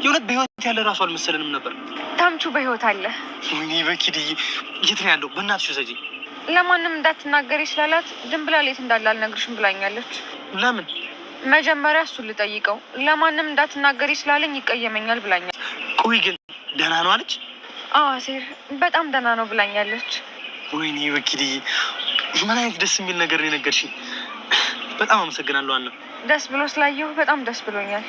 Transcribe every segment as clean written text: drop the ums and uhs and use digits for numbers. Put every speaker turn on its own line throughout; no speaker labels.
የእውነት በህይወት ያለ ራሱ አልመሰለንም ነበር።
ታምቹ በህይወት አለ።
ወይኔ በኪድ የት ነው ያለው? በእናትሽ ውሰጂ።
ለማንም እንዳትናገሪ ስላላት ድንብላል የት እንዳለ አልነግርሽም ብላኛለች።
ለምን?
መጀመሪያ እሱን ልጠይቀው። ለማንም እንዳትናገሪ ስላለኝ ይቀየመኛል ብላኛል።
ቆይ ግን ደህና ነው አለች?
አሴር በጣም ደህና ነው ብላኛለች።
ወይኔ በኪድ ምን አይነት ደስ የሚል ነገር ነው የነገርሽኝ። በጣም አመሰግናለሁ አና።
ደስ ብሎ ስላየሁ በጣም ደስ ብሎኛል።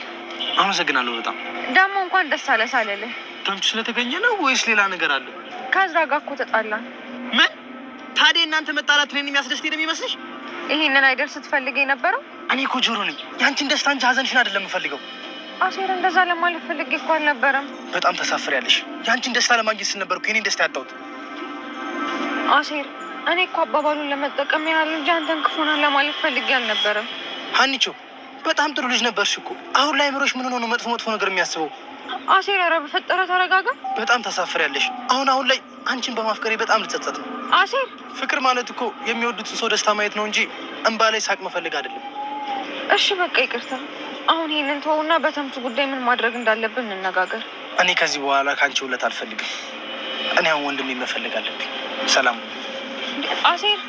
አመሰግናለሁ በጣም።
ደግሞ እንኳን ደስ አለ ሳልልህ
ታምቹ ስለተገኘ ነው ወይስ ሌላ ነገር አለ?
ከዛ ጋር እኮ ተጣላን።
ምን ታዲያ እናንተ መጣላት እኔን የሚያስደስት የሚመስልሽ?
ይሄንን አይደል ስትፈልግ የነበረው?
እኔ እኮ ጆሮ ነኝ። ያንቺን ደስታ እንጂ ሀዘንሽን አይደለም የምፈልገው።
አሴር እንደዛ ለማለት ፈልጌ እኮ አልነበረም።
በጣም ተሳፍሪያለሽ። ያንቺን ደስታ ለማግኘት ስነበርኩ የኔን ደስታ ያጣሁት።
አሴር እኔ እኮ አባባሉን ለመጠቀም ያህል እንጂ አንተን ክፉ ነህ ለማለት ፈልጌ አልነበረም።
ሀኒቾ በጣም ጥሩ ልጅ ነበርሽ እኮ። አሁን ላይ ምሮሽ ምን ሆኖ ነው መጥፎ ነገር የሚያስበው?
አሴር ኧረ በፈጠረ ተረጋጋ።
በጣም ተሳፍሪያለሽ። አሁን ላይ አንቺን በማፍቀሬ በጣም ልጸጸት ነው።
አሴር
ፍቅር ማለት እኮ የሚወዱትን ሰው ደስታ ማየት ነው እንጂ እንባ ላይ ሳቅ መፈልግ አይደለም።
እሺ በቃ ይቅርታ። አሁን ይሄንን ተውና በተምቹ ጉዳይ ምን ማድረግ እንዳለብን እንነጋገር።
እኔ ከዚህ በኋላ ከአንቺ ውለት አልፈልግም። እኔ አሁን ወንድሜ መፈለግ አለብኝ። ሰላም
አሴር።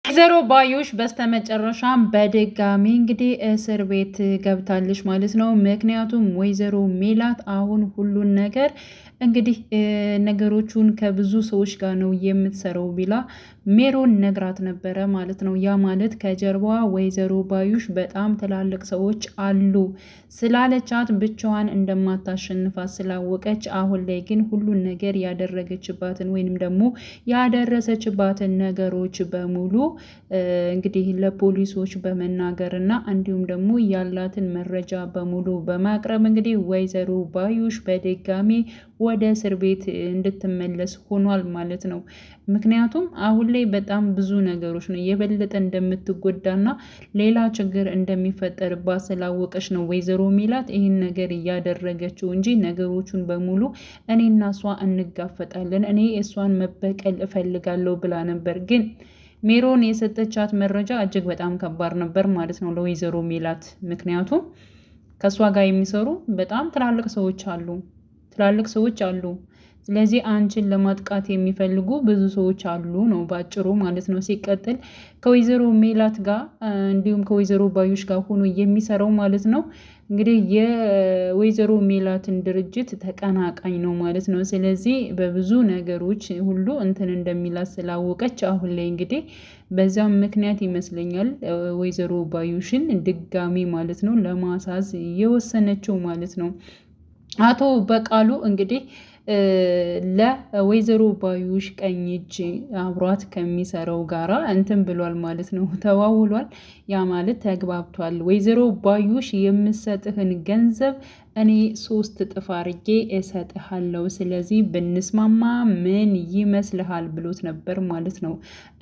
ወይዘሮ ባዩሽ በስተመጨረሻም በድጋሚ እንግዲህ እስር ቤት ገብታለች ማለት ነው። ምክንያቱም ወይዘሮ ሜላት አሁን ሁሉን ነገር እንግዲህ ነገሮቹን ከብዙ ሰዎች ጋር ነው የምትሰራው ቢላ ሜሮን ነግራት ነበረ ማለት ነው። ያ ማለት ከጀርባዋ ወይዘሮ ባዩሽ በጣም ትላልቅ ሰዎች አሉ ስላለቻት ብቻዋን እንደማታሸንፋት ስላወቀች አሁን ላይ ግን ሁሉን ነገር ያደረገችባትን ወይንም ደግሞ ያደረሰችባትን ነገሮች በሙሉ እንግዲህ ለፖሊሶች በመናገር እና እንዲሁም ደግሞ ያላትን መረጃ በሙሉ በማቅረብ እንግዲህ ወይዘሮ ባዩሽ በድጋሚ ወደ እስር ቤት እንድትመለስ ሆኗል ማለት ነው። ምክንያቱም አሁን ላይ በጣም ብዙ ነገሮች ነው የበለጠ እንደምትጎዳና ሌላ ችግር እንደሚፈጠርባት ስላወቀች ነው ወይዘሮ ሜላት ይህን ነገር እያደረገችው እንጂ ነገሮቹን በሙሉ እኔና እሷ እንጋፈጣለን፣ እኔ እሷን መበቀል እፈልጋለሁ ብላ ነበር። ግን ሜሮን የሰጠቻት መረጃ እጅግ በጣም ከባድ ነበር ማለት ነው ለወይዘሮ ሜላት። ምክንያቱም ከእሷ ጋር የሚሰሩ በጣም ትላልቅ ሰዎች አሉ። ስለዚህ አንቺን ለማጥቃት የሚፈልጉ ብዙ ሰዎች አሉ ነው ባጭሩ ማለት ነው። ሲቀጥል ከወይዘሮ ሜላት ጋር እንዲሁም ከወይዘሮ ባዩሽ ጋር ሆኖ የሚሰራው ማለት ነው እንግዲህ የወይዘሮ ሜላትን ድርጅት ተቀናቃኝ ነው ማለት ነው። ስለዚህ በብዙ ነገሮች ሁሉ እንትን እንደሚላት ስላወቀች አሁን ላይ እንግዲህ በዛም ምክንያት ይመስለኛል ወይዘሮ ባዩሽን ድጋሚ ማለት ነው ለማሳዝ የወሰነችው ማለት ነው። አቶ በቃሉ እንግዲህ ለወይዘሮ ባዩሽ ቀኝ እጅ አብሯት ከሚሰራው ጋራ እንትን ብሏል ማለት ነው፣ ተዋውሏል። ያ ማለት ተግባብቷል። ወይዘሮ ባዩሽ የምሰጥህን ገንዘብ እኔ 3 እጥፍ አድርጌ እሰጥሃለሁ፣ ስለዚህ ብንስማማ ምን ይመስልሃል ብሎት ነበር ማለት ነው።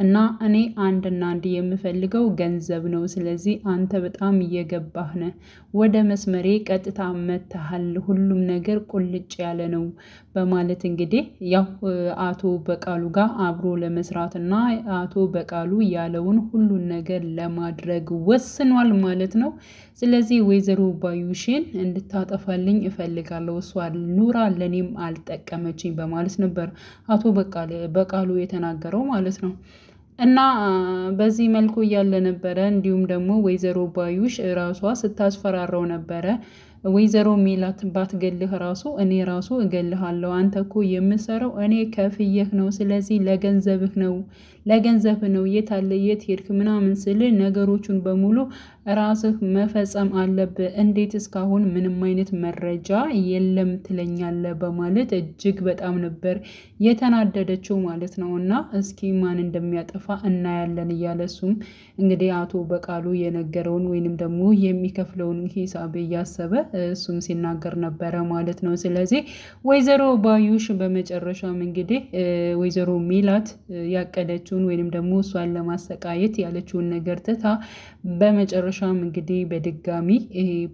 እና እኔ አንድና አንድ የምፈልገው ገንዘብ ነው፣ ስለዚህ አንተ በጣም እየገባህ ነህ፣ ወደ መስመሬ ቀጥታ መተሃል፣ ሁሉም ነገር ቁልጭ ያለ ነው በማለት እንግዲህ ያው አቶ በቃሉ ጋር አብሮ ለመስራት እና አቶ በቃሉ ያለውን ሁሉን ነገር ለማድረግ ወስኗል ማለት ነው። ስለዚህ ወይዘሮ ባዩሽን እንድታጠፋልኝ እፈልጋለሁ፣ እሷ ኑራ ለኔም አልጠቀመችኝ በማለት ነበር አቶ በቃሉ የተናገረው ማለት ነው። እና በዚህ መልኩ እያለ ነበረ እንዲሁም ደግሞ ወይዘሮ ባዩሽ ራሷ ስታስፈራረው ነበረ። ወይዘሮ ሜላት ባትገልህ ራሱ እኔ ራሱ እገልሃለሁ፣ አንተ እኮ የምሰራው እኔ ከፍየህ ነው፣ ስለዚህ ለገንዘብህ ነው፣ የት አለ የት ሄድክ ምናምን ስል ነገሮቹን በሙሉ ራስህ መፈጸም አለብህ፣ እንዴት እስካሁን ምንም አይነት መረጃ የለም ትለኛለህ በማለት እጅግ በጣም ነበር የተናደደችው ማለት ነው። እና እስኪ ማን እንደሚያጠፋ እናያለን እያለ እሱም እንግዲህ አቶ በቃሉ የነገረውን ወይንም ደግሞ የሚከፍለውን ሂሳብ እያሰበ እሱም ሲናገር ነበረ ማለት ነው። ስለዚህ ወይዘሮ ባዩሽ በመጨረሻም እንግዲህ ወይዘሮ ሜላት ያቀደችውን ወይንም ደግሞ እሷን ለማሰቃየት ያለችውን ነገር ትታ በመጨረሻም እንግዲህ በድጋሚ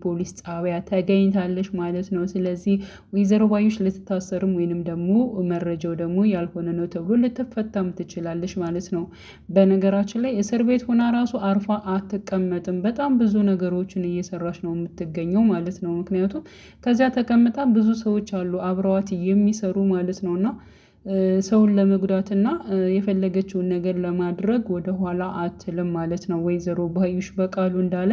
ፖሊስ ጣቢያ ተገኝታለች ማለት ነው። ስለዚህ ወይዘሮ ባዩሽ ልትታሰርም ወይንም ደግሞ መረጃው ደግሞ ያልሆነ ነው ተብሎ ልትፈታም ትችላለች ማለት ነው። በነገራችን ላይ እስር ቤት ሆና ራሱ አርፋ አትቀመጥም። በጣም ብዙ ነገሮችን እየሰራች ነው የምትገኘው ማለት ነው። ነው። ምክንያቱም ከዚያ ተቀምጣ ብዙ ሰዎች አሉ አብረዋት የሚሰሩ ማለት ነው እና ሰውን ለመጉዳትና የፈለገችውን ነገር ለማድረግ ወደኋላ አትልም ማለት ነው። ወይዘሮ ባዩሽ በቃሉ እንዳለ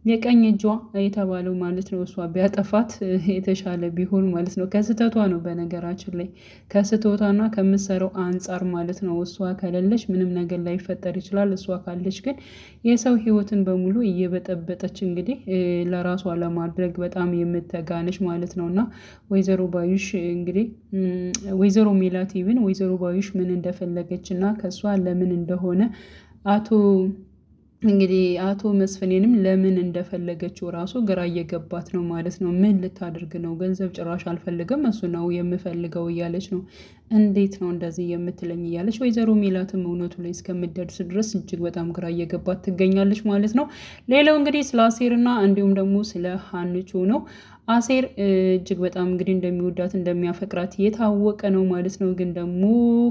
የቀኝ እጇ የተባለው ማለት ነው። እሷ ቢያጠፋት የተሻለ ቢሆን ማለት ነው። ከስህተቷ ነው በነገራችን ላይ ከስህተቷና ከምትሰራው አንጻር ማለት ነው። እሷ ከሌለች ምንም ነገር ላይፈጠር ይችላል። እሷ ካለች ግን የሰው ሕይወትን በሙሉ እየበጠበጠች እንግዲህ ለራሷ ለማድረግ በጣም የምትተጋነች ማለት ነው። እና ወይዘሮ ባዩሽ እንግዲህ ወይዘሮ ሜላት ይብን ወይዘሮ ባዩሽ ምን እንደፈለገች እና ከእሷ ለምን እንደሆነ እንግዲህ አቶ መስፍኔንም ለምን እንደፈለገችው ራሱ ግራ እየገባት ነው ማለት ነው። ምን ልታደርግ ነው? ገንዘብ ጭራሽ አልፈልግም እሱ ነው የምፈልገው እያለች ነው። እንዴት ነው እንደዚህ የምትለኝ እያለች ወይዘሮ ሜላትም እውነቱ ላይ እስከምደርስ ድረስ እጅግ በጣም ግራ እየገባት ትገኛለች ማለት ነው። ሌላው እንግዲህ ስለ አሴርና እንዲሁም ደግሞ ስለ ሀንቹ ነው። አሴር እጅግ በጣም እንግዲህ እንደሚወዳት እንደሚያፈቅራት የታወቀ ነው ማለት ነው። ግን ደግሞ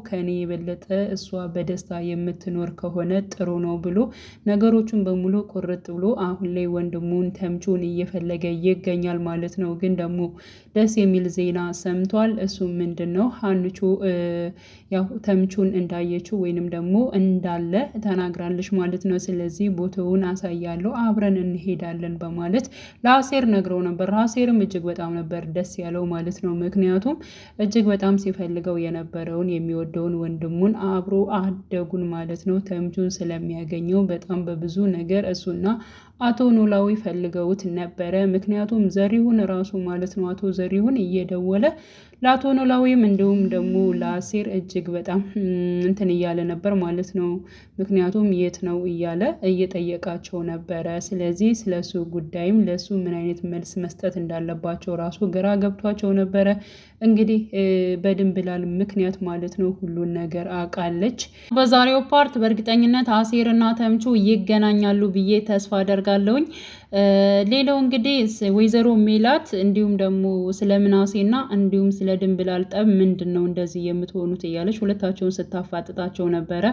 ከኔ የበለጠ እሷ በደስታ የምትኖር ከሆነ ጥሩ ነው ብሎ ነገሮቹን በሙሉ ቁርጥ ብሎ አሁን ላይ ወንድሙን ተምቹን እየፈለገ ይገኛል ማለት ነው። ግን ደግሞ ደስ የሚል ዜና ሰምቷል። እሱ ምንድን ነው? ሀንቹ ያው ተምቹን እንዳየችው ወይንም ደግሞ እንዳለ ተናግራለች ማለት ነው። ስለዚህ ቦታውን አሳያለሁ አብረን እንሄዳለን በማለት ለአሴር ነግረው ነበር። አሴርም እጅግ በጣም ነበር ደስ ያለው ማለት ነው። ምክንያቱም እጅግ በጣም ሲፈልገው የነበረውን የሚወደውን ወንድሙን አብሮ አደጉን ማለት ነው ተምቹን ስለሚያገኘው በጣም በብዙ ነገር እሱና አቶ ኖላዊ ፈልገውት ነበረ። ምክንያቱም ዘሪሁን ራሱ ማለት ነው አቶ ዘሪሁን እየደወለ ለአቶ ኖላዊም እንዲሁም ደግሞ ለአሴር እጅግ በጣም እንትን እያለ ነበር ማለት ነው። ምክንያቱም የት ነው እያለ እየጠየቃቸው ነበረ። ስለዚህ ስለሱ ጉዳይም ለሱ ምን አይነት መልስ መስጠት እንዳለባቸው ራሱ ግራ ገብቷቸው ነበረ። እንግዲህ በድንብላል ምክንያት ማለት ነው ሁሉን ነገር አውቃለች። በዛሬው ፓርት በእርግጠኝነት አሴርና ተምቹ ይገናኛሉ ብዬ ተስፋ አደርጋለሁኝ። ሌላው እንግዲህ ወይዘሮ ሜላት እንዲሁም ደግሞ ስለ ምናሴና እንዲሁም ስለ ድንብላል ጠብ ምንድን ነው እንደዚህ የምትሆኑት እያለች ሁለታቸውን ስታፋጥጣቸው ነበረ።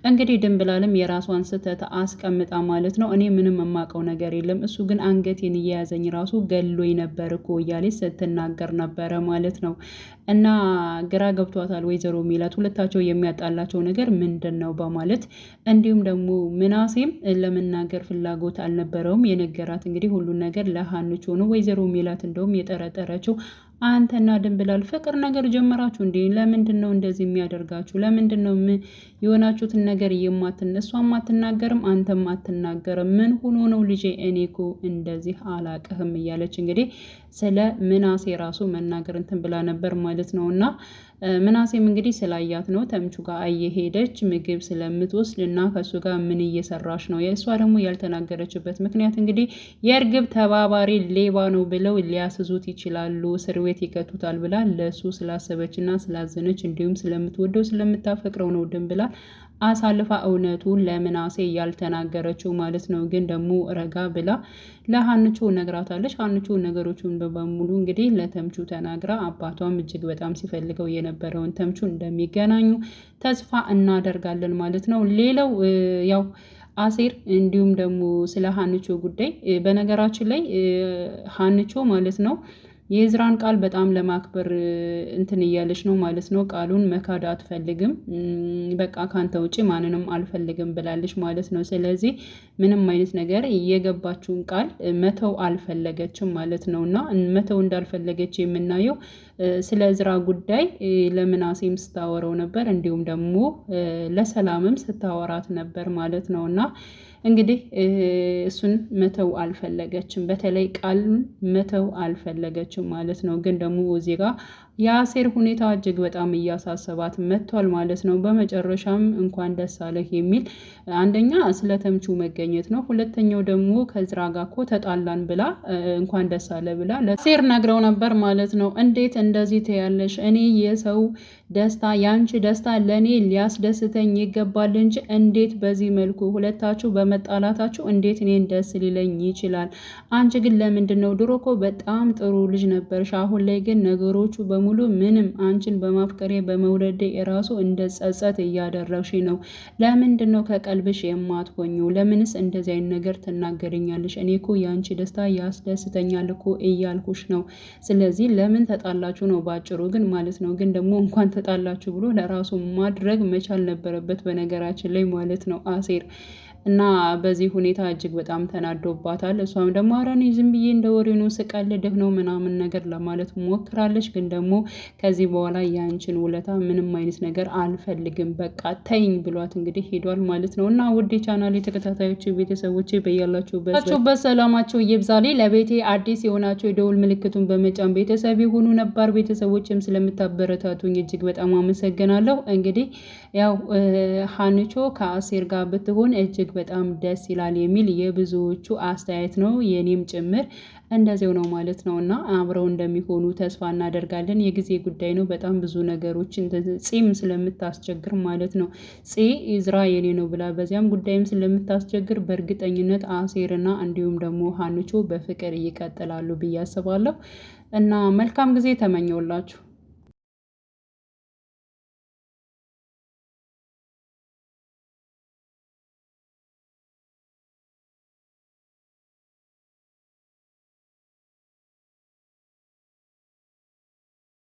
እንግዲህ ድንብላልም የራሷን ስህተት አስቀምጣ ማለት ነው እኔ ምንም የማውቀው ነገር የለም እሱ ግን አንገቴን እየያዘኝ ራሱ ገሎኝ ነበር እኮ እያለች ስትናገር ነበረ ማለት ነው። እና ግራ ገብቷታል ወይዘሮ ሜላት ሁለታቸው የሚያጣላቸው ነገር ምንድን ነው በማለት እንዲሁም ደግሞ ምናሴም ለመናገር ፍላጎት አልነበረውም የነገራት እንግዲህ ሁሉን ነገር ለሀንቹ ነው። ወይዘሮ ሜላት እንደውም የጠረጠረችው አንተና ድንብላል ፍቅር ነገር ጀመራችሁ እንዴ? ለምንድን ነው እንደዚህ የሚያደርጋችሁ? ለምንድን ነው የሆናችሁትን ነገር እሷም አትናገርም አንተም አትናገርም? ምን ሆኖ ነው ልጄ? እኔ እኮ እንደዚህ አላቅህም እያለች እንግዲህ ስለ ምናሴ ራሱ መናገር እንትን ብላ ነበር ማለት ነው። እና ምናሴም እንግዲህ ስላያት ነው ተምቹ ጋር እየሄደች ምግብ ስለምትወስድ እና ከእሱ ጋር ምን እየሰራች ነው። የእሷ ደግሞ ያልተናገረችበት ምክንያት እንግዲህ የእርግብ ተባባሪ ሌባ ነው ብለው ሊያስዙት ይችላሉ፣ እስር ቤት ይከቱታል ብላ ለእሱ ስላሰበች እና ስላዘነች እንዲሁም ስለምትወደው ስለምታፈቅረው ነው ድንብላል አሳልፋ እውነቱን ለምናሴ ያልተናገረችው ማለት ነው። ግን ደግሞ ረጋ ብላ ለሀንቹ ነግራታለች። ሀንቹ ነገሮቹን በሙሉ እንግዲህ ለተምቹ ተናግራ አባቷም እጅግ በጣም ሲፈልገው የነበረውን ተምቹ እንደሚገናኙ ተስፋ እናደርጋለን ማለት ነው። ሌላው ያው አሴር እንዲሁም ደግሞ ስለ ሀንቹ ጉዳይ በነገራችን ላይ ሀንቹ ማለት ነው የእዝራን ቃል በጣም ለማክበር እንትን እያለች ነው ማለት ነው። ቃሉን መካድ አትፈልግም። በቃ ካንተ ውጪ ማንንም አልፈልግም ብላለች ማለት ነው። ስለዚህ ምንም አይነት ነገር የገባችውን ቃል መተው አልፈለገችም ማለት ነው። እና መተው እንዳልፈለገች የምናየው ስለ እዝራ ጉዳይ ለምናሴም ስታወረው ነበር፣ እንዲሁም ደግሞ ለሰላምም ስታወራት ነበር ማለት ነው። እና እንግዲህ እሱን መተው አልፈለገችም፣ በተለይ ቃሉን መተው አልፈለገችም ማለት ነው። ግን ደግሞ እዚህ ጋር የአሴር ሁኔታ እጅግ በጣም እያሳሰባት መጥቷል ማለት ነው። በመጨረሻም እንኳን ደስ አለህ የሚል አንደኛ ስለ ተምቹ መገኘት ነው። ሁለተኛው ደግሞ ከዝራ ጋር እኮ ተጣላን ብላ እንኳን ደስ አለ ብላ ለአሴር ነግረው ነበር ማለት ነው። እንዴት እንደዚህ ትያለሽ? እኔ የሰው ደስታ ያንቺ ደስታ ለእኔ ሊያስደስተኝ ይገባል እንጂ እንዴት በዚህ መልኩ ሁለታችሁ በመጣላታችሁ እንዴት እኔን ደስ ሊለኝ ይችላል? አንቺ ግን ለምንድን ነው? ድሮ እኮ በጣም ጥሩ ልጅ ነበርሽ፣ አሁን ላይ ግን ነገሮቹ በሙሉ በሙሉ ምንም አንቺን በማፍቀሬ በመውደዴ የራሱ እንደ ጸጸት እያደረግሽ ነው። ለምንድን ነው ከቀልብሽ የማትሆኚው? ለምንስ እንደዚህ አይነት ነገር ትናገርኛለሽ? እኔ እኮ የአንቺ ደስታ ያስደስተኛል እኮ እያልኩሽ ነው። ስለዚህ ለምን ተጣላችሁ ነው ባጭሩ ግን ማለት ነው። ግን ደግሞ እንኳን ተጣላችሁ ብሎ ለራሱ ማድረግ መቻል ነበረበት በነገራችን ላይ ማለት ነው አሴር እና በዚህ ሁኔታ እጅግ በጣም ተናዶባታል። እሷም ደግሞ ኧረ እኔ ዝም ብዬ እንደ ወሬ ነው ስቀልድህ ነው ምናምን ነገር ለማለት ሞክራለች። ግን ደግሞ ከዚህ በኋላ የአንችን ውለታ ምንም አይነት ነገር አልፈልግም በቃ ተይኝ ብሏት እንግዲህ ሄዷል ማለት ነው። እና ውድ የቻናሌ ተከታታዮች ቤተሰቦች በያላችሁበት ሰላማቸው ይብዛሌ። ለቤቴ አዲስ የሆናቸው የደውል ምልክቱን በመጫን ቤተሰብ የሆኑ ነባር ቤተሰቦችም ስለምታበረታቱኝ እጅግ በጣም አመሰግናለሁ። እንግዲህ ያው ሀንቾ ከአሴር ጋር ብትሆን እጅግ በጣም ደስ ይላል የሚል የብዙዎቹ አስተያየት ነው፣ የኔም ጭምር እንደዚው ነው ማለት ነው። እና አብረው እንደሚሆኑ ተስፋ እናደርጋለን። የጊዜ ጉዳይ ነው። በጣም ብዙ ነገሮችን ጺም ስለምታስቸግር ማለት ነው። ኢዝራ የኔ ነው ብላ በዚያም ጉዳይም ስለምታስቸግር በእርግጠኝነት አሴርና እንዲሁም ደግሞ ሀንቾ በፍቅር ይቀጥላሉ ብዬ አስባለሁ። እና መልካም ጊዜ ተመኘውላችሁ።